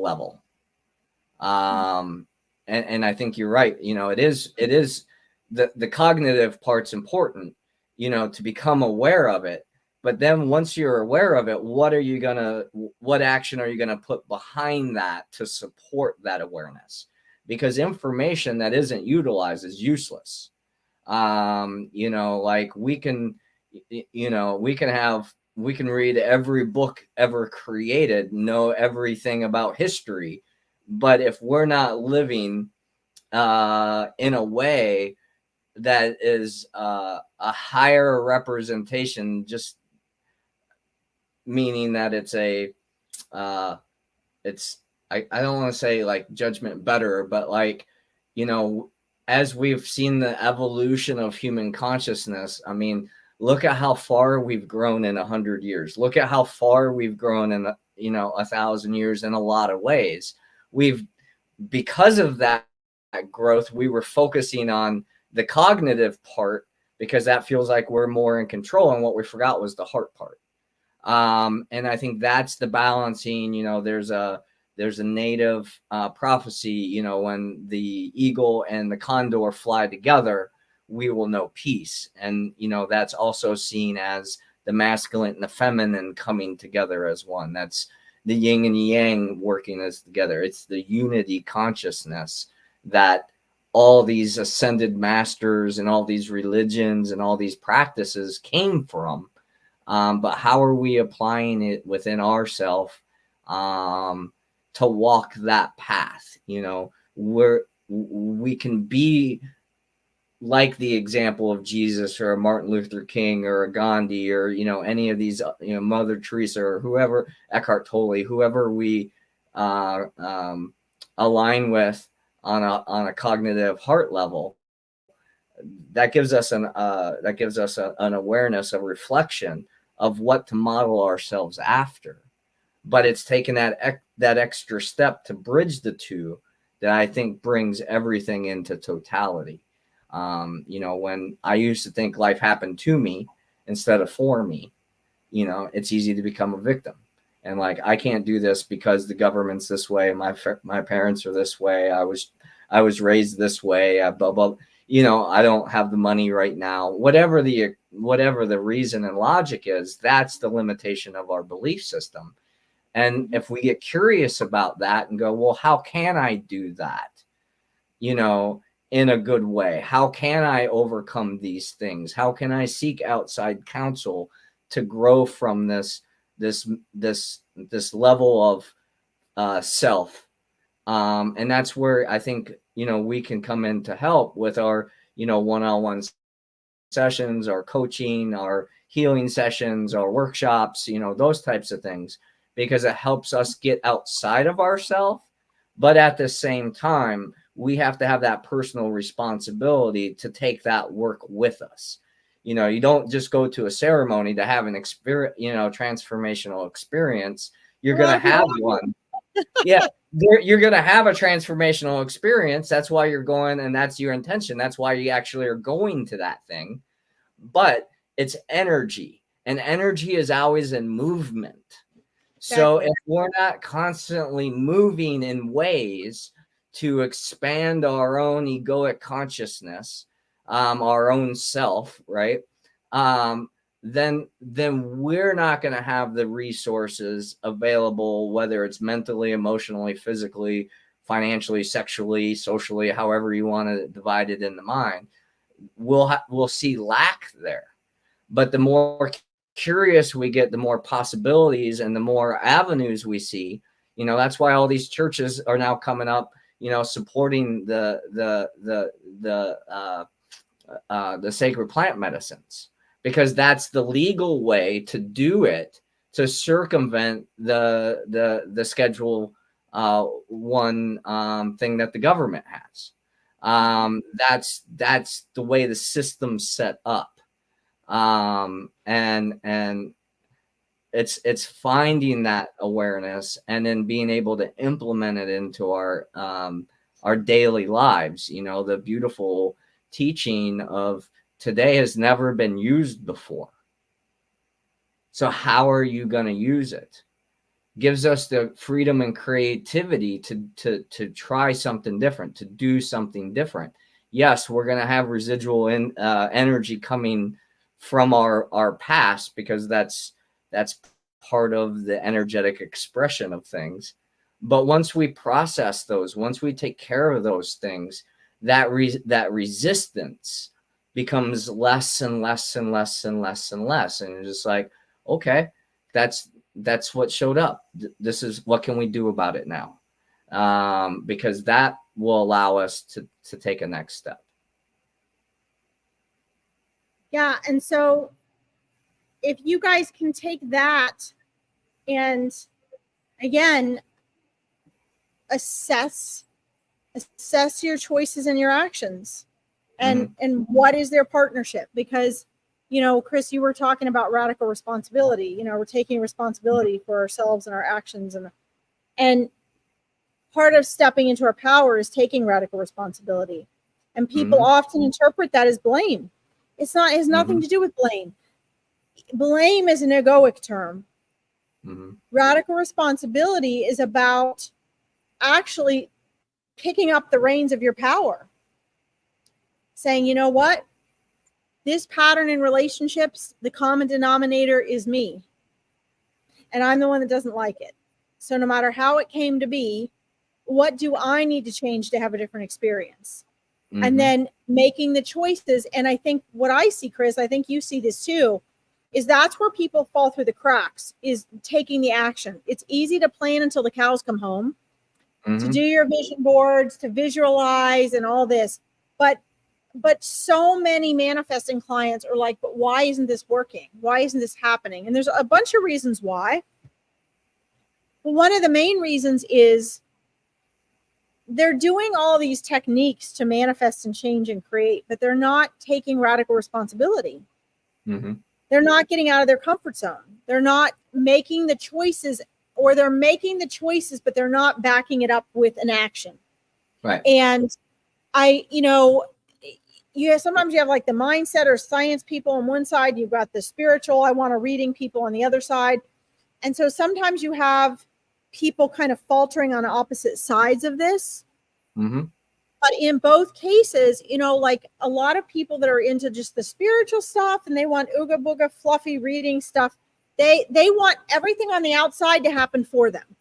level. And I think you're right. It is the cognitive part's important, to become aware of it. But then once you're aware of it, what action are you going to put behind that to support that awareness? Because information that isn't utilized is useless. Like we can read every book ever created, know everything about history, but if we're not living in a way that is a higher representation, just meaning that it's I don't want to say like judgment better, but like, as we've seen the evolution of human consciousness, I mean, look at how far we've grown in 100 years. Look at how far we've grown in 1,000 years in a lot of ways. Because of that growth, we were focusing on the cognitive part because that feels like we're more in control, and what we forgot was the heart part. And I think that's the balancing. There's a native prophecy, when the eagle and the condor fly together, we will know peace. And that's also seen as the masculine and the feminine coming together as one. That's the yin and yang working as together. It's the unity consciousness that all these ascended masters and all these religions and all these practices came from. But how are we applying it within ourselves to walk that path? Where we can be like the example of Jesus or a Martin Luther King or a Gandhi or, any of these, Mother Teresa or whoever, Eckhart Tolle, whoever we align with on a cognitive heart level. That gives us an awareness, a reflection of what to model ourselves after. But it's taken that extra step to bridge the two that I think brings everything into totality. When I used to think life happened to me instead of for me, it's easy to become a victim. And like, I can't do this because the government's this way. My parents are this way. I was raised this way. Blah, blah. I don't have the money right now. Whatever the reason and logic is, that's the limitation of our belief system. And if we get curious about that and go, well, how can I do that? In a good way? How can I overcome these things? How can I seek outside counsel to grow from this level of self? And that's where I think, we can come in to help with our, one-on-one sessions, our coaching, our healing sessions, our workshops, those types of things, because it helps us get outside of ourselves. But at the same time, we have to have that personal responsibility to take that work with us. You don't just go to a ceremony to have an experience, transformational experience. You're going to have one. Yeah. You're going to have a transformational experience. That's why you're going, and that's your intention. That's why you actually are going to that thing. But it's energy, and energy is always in movement. So if we're not constantly moving in ways to expand our own egoic consciousness, our own self, right? Then we're not going to have the resources available, whether it's mentally, emotionally, physically, financially, sexually, socially, however you want to divide it in the mind. We'll see lack there. But the more curious we get, the more possibilities and the more avenues we see. That's why all these churches are now coming up, supporting the sacred plant medicines, because that's the legal way to do it, to circumvent the Schedule 1 thing that the government has. That's the way the system's set up. And it's finding that awareness and then being able to implement it into our daily lives. The beautiful teaching of today has never been used before. So how are you going to use it? gives us the freedom and creativity to try something different, to do something different. Yes, we're going to have residual energy coming from our past, because that's part of the energetic expression of things. But once we process those, once we take care of those things, that resistance becomes less and less and less and less and less. And you're just like, okay, that's what showed up. This is what can we do about it now? Because that will allow us to take a next step. Yeah. And so if you guys can take that and again, assess your choices and your actions, and what is their partnership? Because, you know, Chris, you were talking about radical responsibility. You know, we're taking responsibility for ourselves and our actions, and part of stepping into our power is taking radical responsibility. And people often interpret that as blame. It has nothing to do with blame. Blame is an egoic term. Radical responsibility is about actually picking up the reins of your power, saying, you know what, this pattern in relationships, the common denominator is me, and I'm the one that doesn't like it. So no matter how it came to be, what do I need to change to have a different experience? And then making the choices. And I think what I see, Chris, I think you see this too, is that's where people fall through the cracks, is taking the action. It's easy to plan until the cows come home, to do your vision boards, to visualize and all this. But so many manifesting clients are like, but why isn't this working? Why isn't this happening? And there's a bunch of reasons why. But one of the main reasons is they're doing all these techniques to manifest and change and create, but they're not taking radical responsibility. They're not getting out of their comfort zone. They're not making the choices, or they're making the choices, but they're not backing it up with an action. Right. And sometimes you have like the mindset or science people on one side, you've got the spiritual, I want a reading people on the other side. And so sometimes you have people kind of faltering on opposite sides of this. But in both cases, you know, like a lot of people that are into just the spiritual stuff and they want ooga booga fluffy reading stuff, they want everything on the outside to happen for them.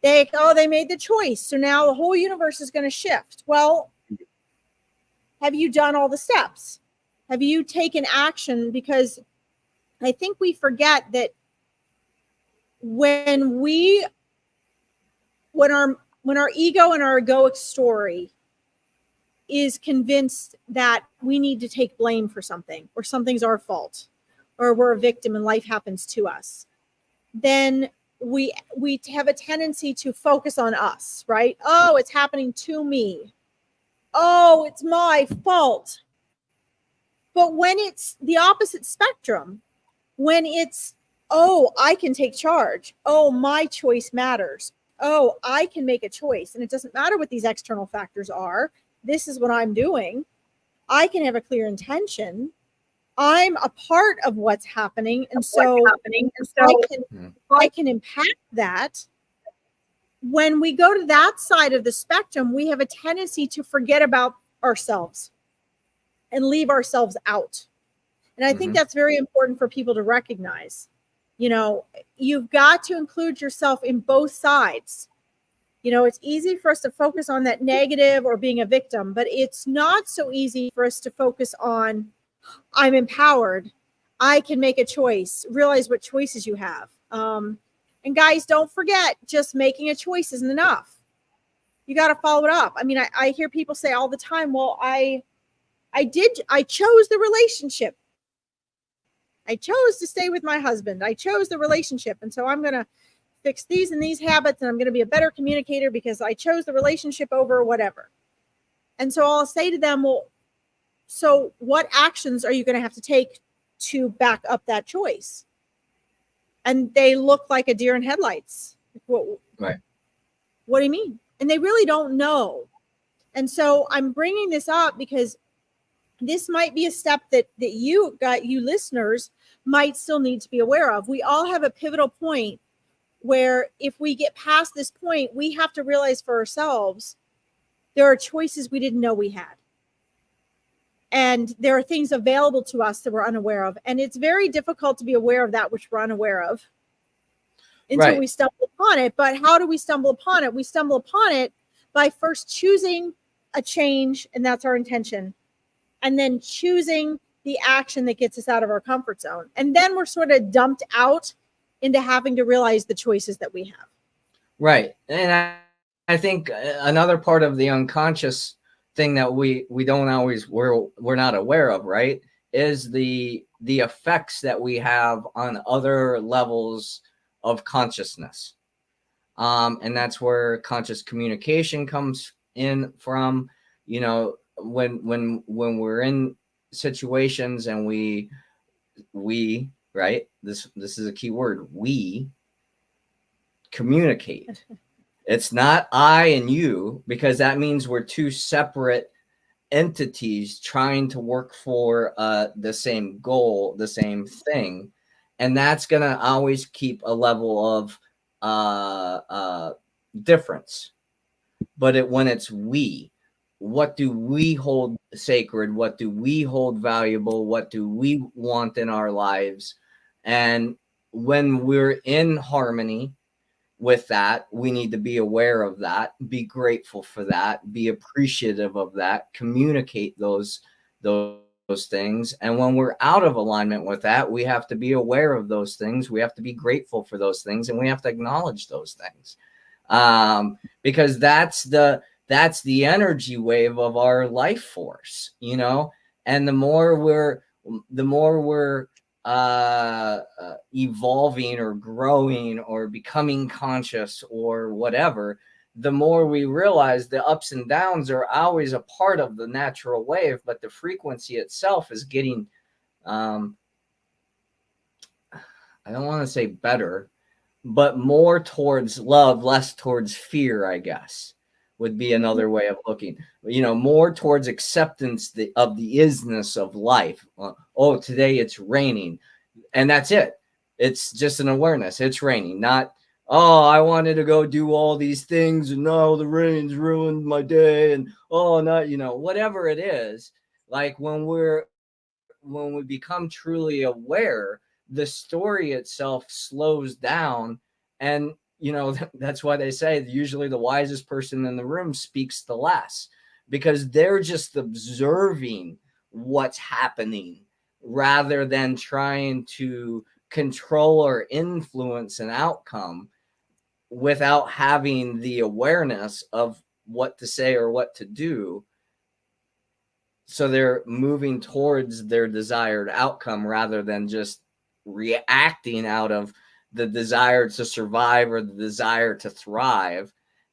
They made the choice, so now the whole universe is going to shift. Well, have you done all the steps? Have you taken action? Because I think we forget that when our ego and our egoic story is convinced that we need to take blame for something, or something's our fault, or we're a victim and life happens to us, then we have a tendency to focus on us, right? Oh, it's happening to me. Oh, it's my fault. But when it's the opposite spectrum, when it's, oh, I can take charge. Oh, my choice matters. Oh, I can make a choice. And it doesn't matter what these external factors are. This is what I'm doing. I can have a clear intention. I'm a part of what's happening. And so I can impact that. When we go to that side of the spectrum, we have a tendency to forget about ourselves and leave ourselves out. And I think that's very important for people to recognize. You know, you've got to include yourself in both sides. You know, it's easy for us to focus on that negative or being a victim, but it's not so easy for us to focus on, I'm empowered. I can make a choice. Realize what choices you have. And guys, don't forget, just making a choice isn't enough. You got to follow it up. I mean, I hear people say all the time, well, I chose the relationship. I chose to stay with my husband. I chose the relationship. And so I'm going to fix these and these habits, and I'm going to be a better communicator because I chose the relationship over whatever. And so I'll say to them, well, so what actions are you going to have to take to back up that choice? And they look like a deer in headlights. Right. What do you mean? And they really don't know. And so I'm bringing this up because this might be a step that you listeners might still need to be aware of. We all have a pivotal point where if we get past this point, we have to realize for ourselves there are choices we didn't know we had. And there are things available to us that we're unaware of. And it's very difficult to be aware of that which we're unaware of until we stumble upon it. But how do we stumble upon it? We stumble upon it by first choosing a change, and that's our intention, and then choosing the action that gets us out of our comfort zone. And then we're sort of dumped out into having to realize the choices that we have. Right. And I think another part of the unconscious thing that we don't always, we're not aware of, right, is the effects that we have on other levels of consciousness. And that's where conscious communication comes in from. You know, when we're in situations and we right, this is a key word, we communicate. It's not I and you, because that means we're two separate entities trying to work for the same goal, the same thing. And that's going to always keep a level of difference. But when it's we, what do we hold sacred? What do we hold valuable? What do we want in our lives? And when we're in harmony with that, we need to be aware of that, be grateful for that, be appreciative of that, communicate those things. And when we're out of alignment with that, we have to be aware of those things. We have to be grateful for those things, and we have to acknowledge those things, because that's the energy wave of our life force, you know. And the more we're evolving or growing or becoming conscious or whatever, the more we realize the ups and downs are always a part of the natural wave, but the frequency itself is getting, I don't want to say better, but more towards love, less towards fear, I guess, would be another way of looking, you know, more towards acceptance of the isness of life. Oh, today it's raining, and that's it. It's just an awareness. It's raining, not, oh, I wanted to go do all these things, and no, the rain's ruined my day, and oh, not, you know, whatever it is. Like when we become truly aware, the story itself slows down. And you know, that's why they say usually the wisest person in the room speaks the less, because they're just observing what's happening rather than trying to control or influence an outcome without having the awareness of what to say or what to do. So they're moving towards their desired outcome rather than just reacting out of the desire to survive or the desire to thrive,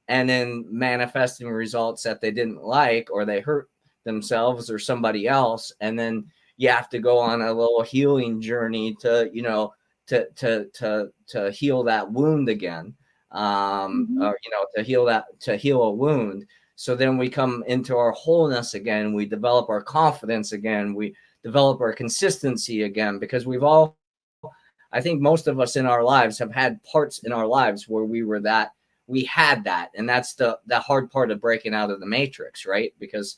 and then manifesting results that they didn't like, or they hurt themselves or somebody else. And then you have to go on a little healing journey to, you know, to heal that wound again, or, you know, to heal a wound. So then we come into our wholeness again. We develop our confidence again. We develop our consistency again, because I think most of us in our lives have had parts in our lives where we had that. And that's the hard part of breaking out of the matrix, right? Because,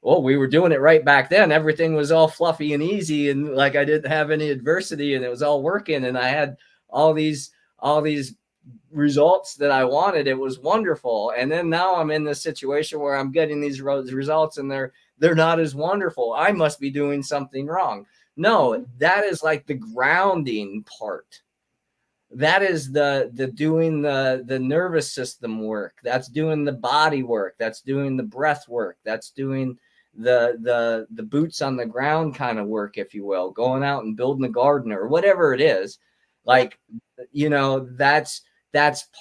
well, we were doing it right back then. Everything was all fluffy and easy, and like I didn't have any adversity, and it was all working, and I had all these results that I wanted. It was wonderful. And then now I'm in this situation where I'm getting these results, and they're not as wonderful. I must be doing something wrong. No, that is like the grounding part. That is the doing the nervous system work. That's doing the body work. That's doing the breath work. That's doing the boots on the ground kind of work, if you will, going out and building a garden or whatever it is. Like, you know, that's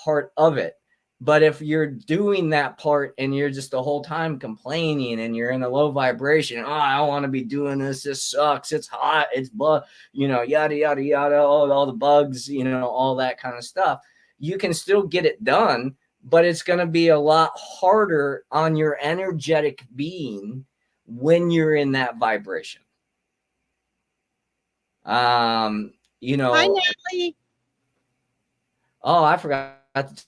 part of it. But if you're doing that part and you're just the whole time complaining and you're in a low vibration, oh, I don't want to be doing this. This sucks. It's hot. It's you know, yada, yada, yada, all the bugs, you know, all that kind of stuff. You can still get it done, but it's going to be a lot harder on your energetic being when you're in that vibration. You know, Hi, Natalie. Oh, I forgot to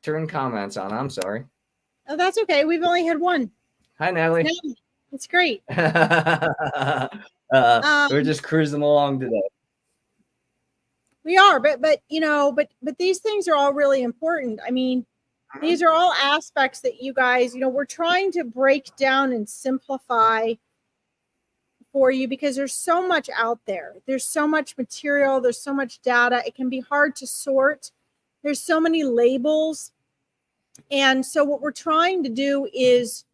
turn comments on. I'm sorry. Oh, that's okay. We've only had one. Hi, Natalie. It's great. We're just cruising along today. We are, but you know, but these things are all really important. I mean, these are all aspects that you guys, you know, we're trying to break down and simplify for you because there's so much out there. There's so much material, there's so much data. It can be hard to sort. There's so many labels. And so what we're trying to do is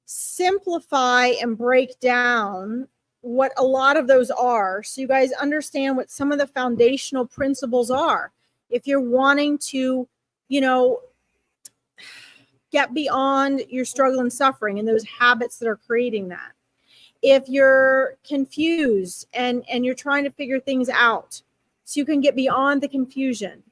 simplify and break down what a lot of those are so you guys understand what some of the foundational principles are. If you're wanting to, you know, get beyond your struggle and suffering and those habits that are creating that. If you're confused and you're trying to figure things out so you can get beyond the confusion.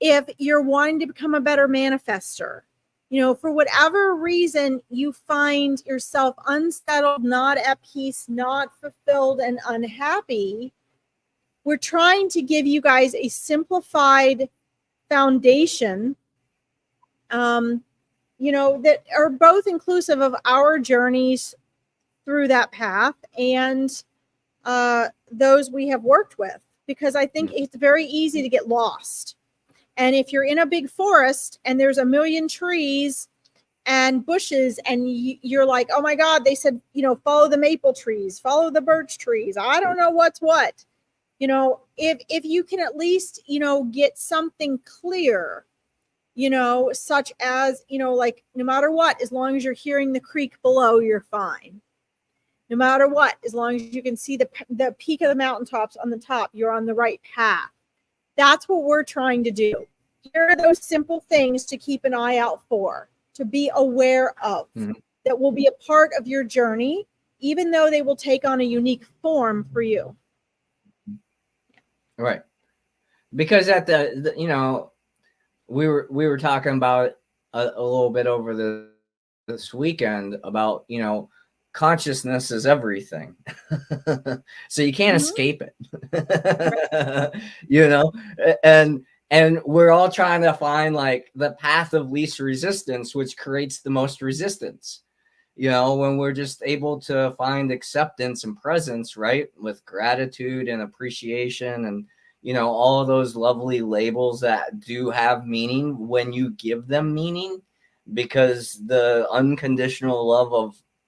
If you're wanting to become a better manifester, you know, for whatever reason you find yourself unsettled, not at peace, not fulfilled, and unhappy, we're trying to give you guys a simplified foundation, you know, that are both inclusive of our journeys through that path and those we have worked with, because I think it's very easy to get lost. And if you're in a big forest and there's a million trees and bushes and you're like, oh my God, they said, you know, follow the maple trees, follow the birch trees. I don't know what's what. You know, if you can at least, you know, get something clear, you know, such as, you know, like no matter what, as long as you're hearing the creek below, you're fine. No matter what, as long as you can see the peak of the mountaintops on the top, you're on the right path. That's what we're trying to do. Here are those simple things to keep an eye out for, to be aware of, that will be a part of your journey, even though they will take on a unique form for you. Right. Because at the you know, we were talking about a little bit over this weekend about, you know, consciousness is everything. So you can't escape it. You know, and we're all trying to find like the path of least resistance, which creates the most resistance. You know, when we're just able to find acceptance and presence, right, with gratitude and appreciation and, you know, all of those lovely labels that do have meaning when you give them meaning, because the unconditional love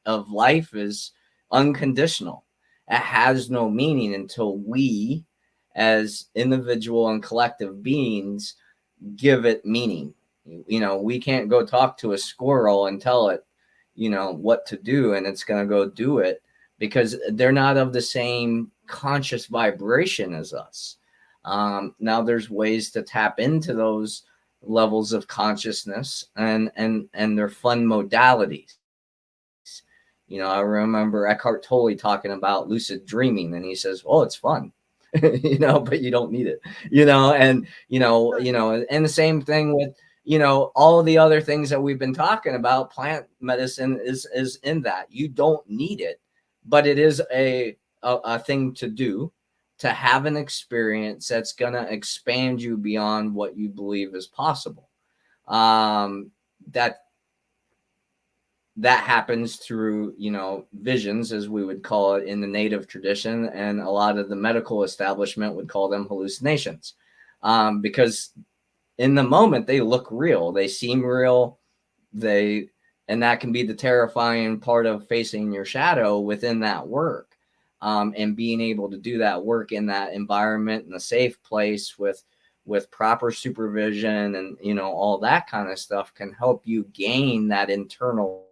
of life is unconditional. It has no meaning until we, as individual and collective beings, give it meaning. You know, we can't go talk to a squirrel and tell it, you know, what to do and it's going to go do it, because they're not of the same conscious vibration as us. Now there's ways to tap into those levels of consciousness, and they're fun modalities. You know, I remember Eckhart Tolle talking about lucid dreaming, and he says, "Oh, it's fun." You know, but you don't need it, you know, and, you know, and the same thing with, you know, all of the other things that we've been talking about. Plant medicine is in that. You don't need it, but it is a thing to do, to have an experience that's going to expand you beyond what you believe is possible. That happens through, you know, visions, as we would call it in the native tradition, and a lot of the medical establishment would call them hallucinations, because in the moment they look real, they seem real, and that can be the terrifying part of facing your shadow within that work, and being able to do that work in that environment in a safe place with proper supervision and, you know, all that kind of stuff can help you gain that internal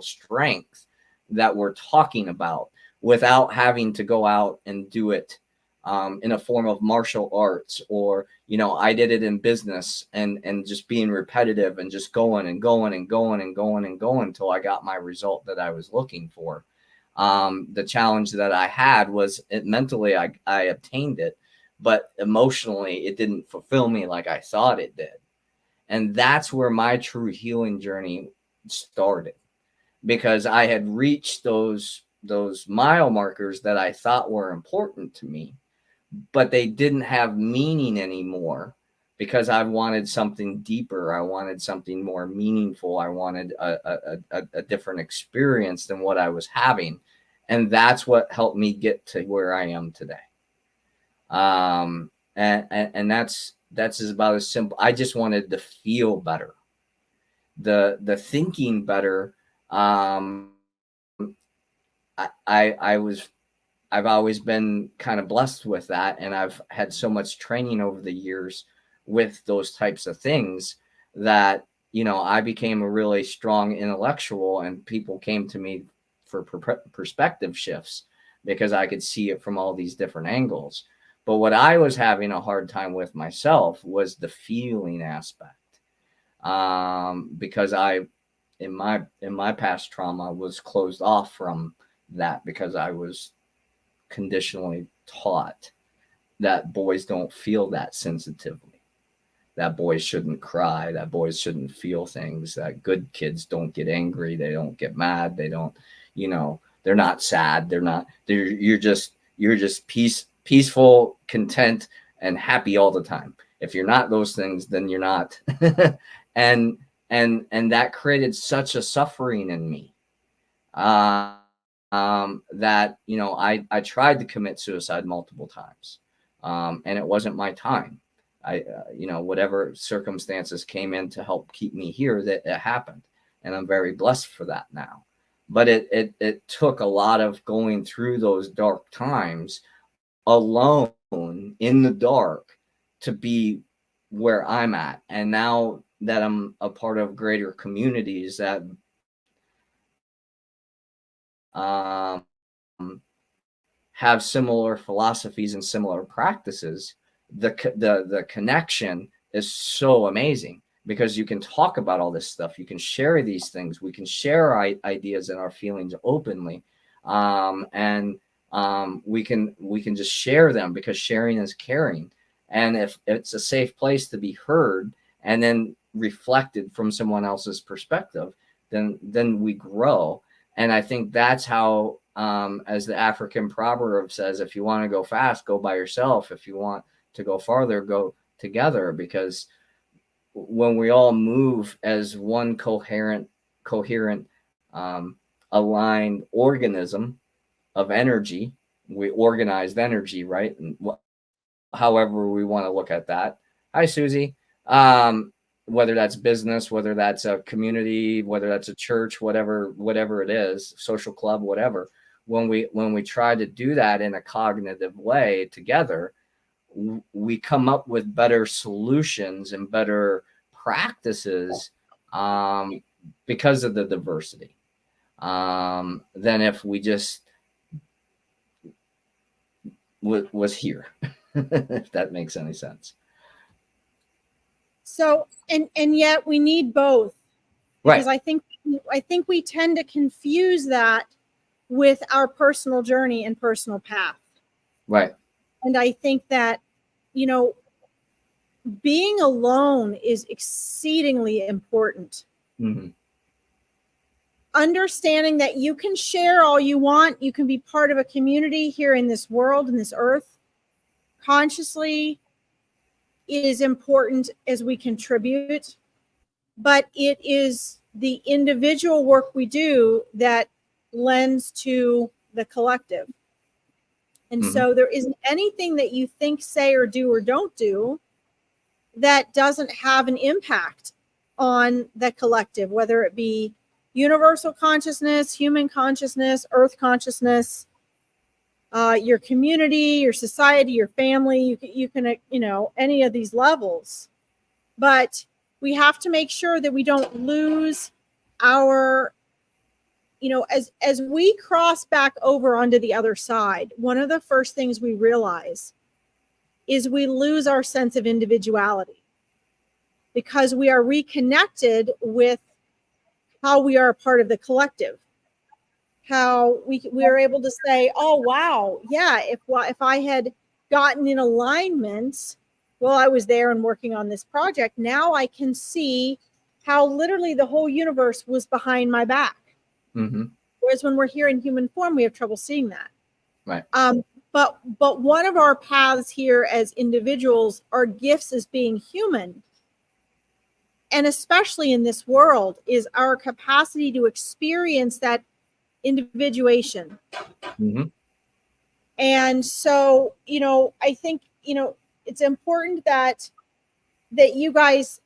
strength that we're talking about, without having to go out and do it in a form of martial arts, or, you know, I did it in business, and just being repetitive and just going and going and going and going and going until I got my result that I was looking for. The challenge that I had was mentally I obtained it, but emotionally it didn't fulfill me like I thought it did. And that's where my true healing journey started, because I had reached those mile markers that I thought were important to me, but they didn't have meaning anymore because I wanted something deeper. I wanted something more meaningful. I wanted a different experience than what I was having. And that's what helped me get to where I am today. And that's about as simple. I just wanted to feel better, the thinking better. I've always been kind of blessed with that, and I've had so much training over the years with those types of things that, you know, I became a really strong intellectual, and people came to me for perspective shifts because I could see it from all these different angles. But what I was having a hard time with myself was the feeling aspect, because I, in my past trauma, was closed off from that because I was conditionally taught that boys don't feel that sensitively, that boys shouldn't cry, that boys shouldn't feel things, that good kids don't get angry, they don't get mad, they don't, you know, they're not sad, you're just peaceful, content, and happy all the time. If you're not those things, then you're not. and that created such a suffering in me, that, you know, I tried to commit suicide multiple times, and it wasn't my time. You know, whatever circumstances came in to help keep me here, that it happened, and I'm very blessed for that now. But it took a lot of going through those dark times alone in the dark to be where I'm at. And now that I'm a part of greater communities that have similar philosophies and similar practices, the connection is so amazing, because you can talk about all this stuff, you can share these things, we can share our ideas and our feelings openly, and we can just share them, because sharing is caring. And if it's a safe place to be heard and then reflected from someone else's perspective, then we grow. And I think that's how, as the African proverb says, if you want to go fast, go by yourself. If you want to go farther, go together. Because when we all move as one coherent, aligned organism of energy, we organized energy, right? And however we want to look at that. Hi, Susie. Whether that's business, whether that's a community, whether that's a church, whatever it is, social club, whatever. When we try to do that in a cognitive way together, we come up with better solutions and better practices, because of the diversity, than if we just was here. If that makes any sense. So, and yet we need both, because Right. I think we tend to confuse that with our personal journey and personal path. Right. And I think that, you know, being alone is exceedingly important. Mm-hmm. Understanding that you can share all you want, you can be part of a community here in this world, in this earth, consciously, is important as we contribute, but it is the individual work we do that lends to the collective. And Mm-hmm. so there isn't anything that you think, say, or do or don't do that doesn't have an impact on the collective, whether it be universal consciousness, human consciousness, earth consciousness, your community, your society, your family. You can, you know, any of these levels. But we have to make sure that we don't lose our, you know, as we cross back over onto the other side, one of the first things we realize is we lose our sense of individuality, because we are reconnected with how we are a part of the collective, how we are able to say, oh wow, yeah, if I had gotten in alignment while I was there and working on this project, now I can see how literally the whole universe was behind my back. Mm-hmm. Whereas when we're here in human form, we have trouble seeing that. Right. But one of our paths here as individuals, our gifts as being human, and especially in this world, is our capacity to experience that individuation. Mm-hmm. And so, I think, it's important that you guys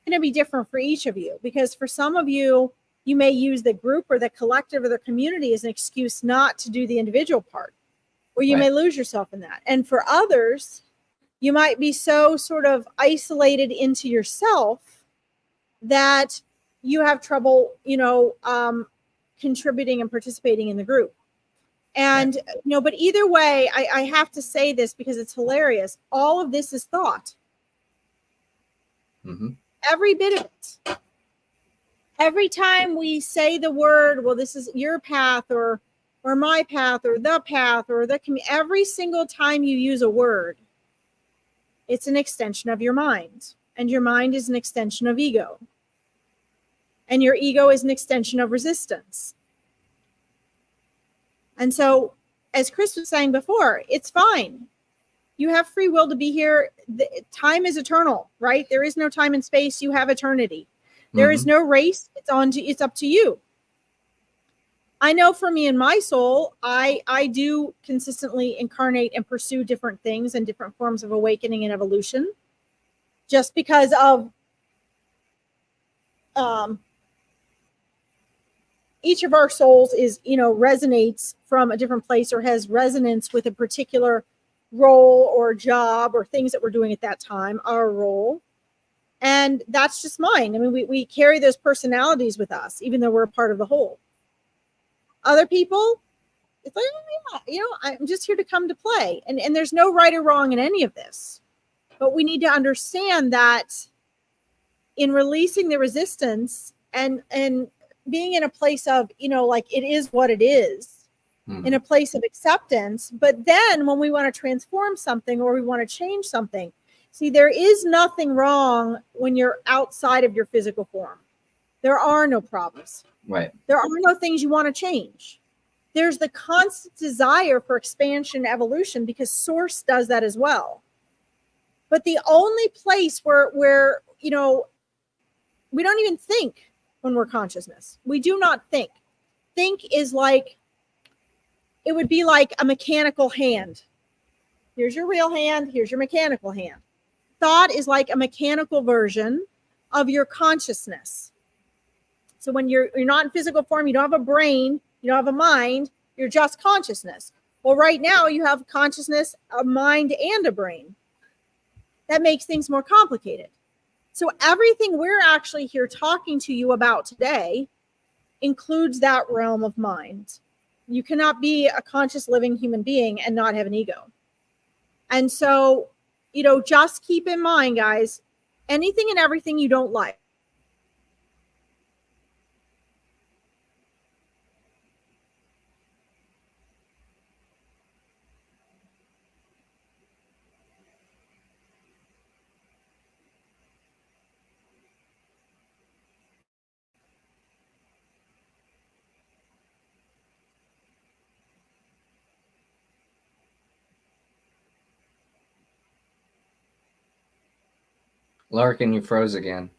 going to be different for each of you, because for some of you, you may use the group or the collective or the community as an excuse not to do the individual part, or you may lose yourself in that. And for others, you might be so sort of isolated into yourself that you have trouble, contributing and participating in the group. And, but either way, I have to say this because it's hilarious. All of this is thought. Mm-hmm. Every bit of it. Every time we say the word, well, this is your path or my path or the path or every single time you use a word, it's an extension of your mind. And your mind is an extension of ego. And your ego is an extension of resistance. And so, as Chris was saying before, it's fine. You have free will to be here. Time is eternal, right? There is no time and space. You have eternity. There is no race. It's up to you. I know for me and my soul, I do consistently incarnate and pursue different things and different forms of awakening and evolution, just because of each of our souls is, resonates from a different place or has resonance with a particular role or job or things that we're doing at that time, our role. And that's just mine. I mean, we carry those personalities with us, even though we're a part of the whole. Other people, it's like, oh, yeah, I'm just here to come to play. And there's no right or wrong in any of this. But we need to understand that in releasing the resistance and being in a place of, like it is what it is, in a place of acceptance. But then when we want to transform something or we want to change something, see, there is nothing wrong when you're outside of your physical form. There are no problems. Right. There are no things you want to change. There's the constant desire for expansion and evolution, because source does that as well. But the only place where we don't even think when we're consciousness. We do not think. Think is like, it would be like a mechanical hand. Here's your real hand. Here's your mechanical hand. Thought is like a mechanical version of your consciousness. So when you're not in physical form, you don't have a brain, you don't have a mind, you're just consciousness. Well, right now you have consciousness, a mind, and a brain. That makes things more complicated. So everything we're actually here talking to you about today includes that realm of mind. You cannot be a conscious living human being and not have an ego. And so, just keep in mind, guys, anything and everything you don't like. Larkin, you froze again.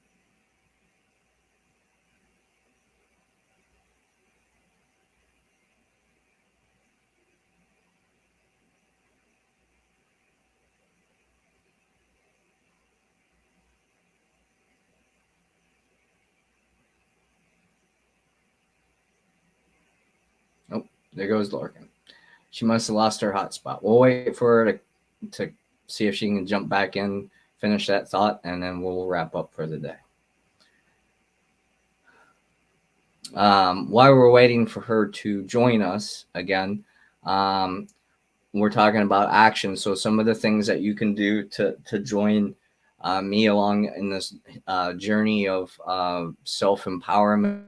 Oh, there goes Larkin. She must have lost her hotspot. We'll wait for her to see if she can jump back in, finish that thought, and then we'll wrap up for the day. While we're waiting for her to join us again, we're talking about action. So some of the things that you can do to join me along in this journey of self-empowerment,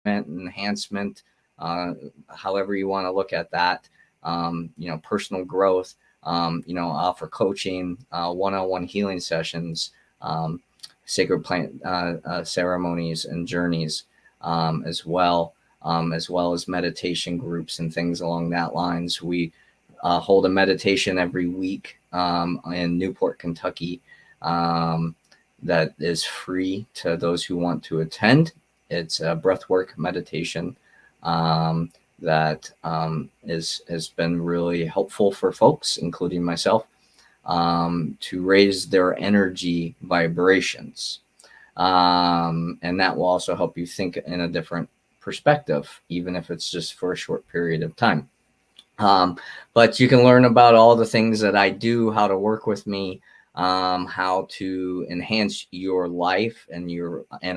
enhancement, however you want to look at that, personal growth, offer coaching, one-on-one healing sessions, sacred plant ceremonies and journeys. as well as meditation groups and things along that lines. We hold a meditation every week in Newport, Kentucky, that is free to those who want to attend. It's a breathwork meditation that has been really helpful for folks, including myself, to raise their energy vibrations. And that will also help you think in a different perspective, even if it's just for a short period of time. But you can learn about all the things that I do, how to work with me, how to enhance your life and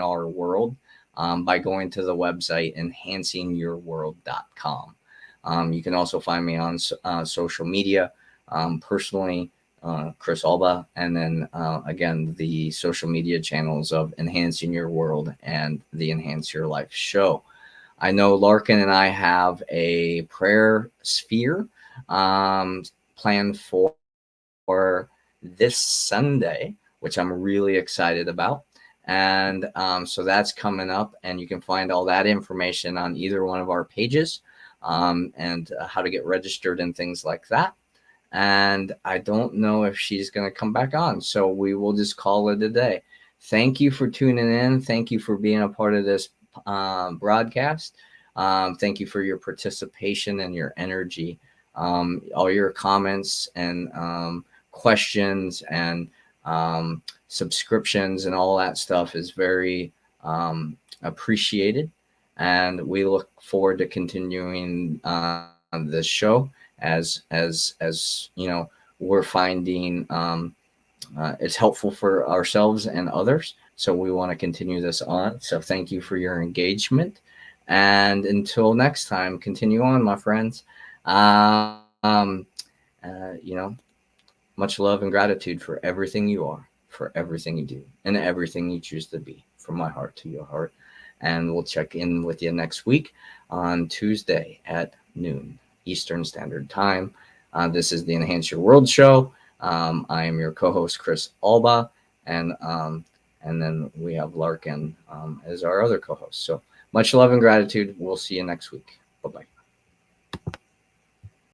our world, by going to the website enhancingyourworld.com. You can also find me on social media, personally, Chris Alba, and then again the social media channels of Enhancing Your World and the Enhance Your Life show. I know Larkin and I have a prayer sphere planned for this Sunday, which I'm really excited about. And so that's coming up, and you can find all that information on either one of our pages, and how to get registered and things like that. And I don't know if she's going to come back on, so we will just call it a day. Thank you for tuning in. Thank you for being a part of this broadcast. Thank you for your participation and your energy. All your comments and questions and subscriptions and all that stuff is very appreciated. And we look forward to continuing this show as you know, we're finding it's helpful for ourselves and others. So we want to continue this on. So thank you for your engagement. And until next time, continue on, my friends. You know, much love and gratitude for everything you are, for everything you do, and everything you choose to be, from my heart to your heart. And we'll check in with you next week on Tuesday at noon Eastern Standard Time. This is the Enhance Your World show. I am your co-host, Chris Alba, and then we have Larkin as our other co-host. So much love and gratitude. We'll see you next week. Bye-bye.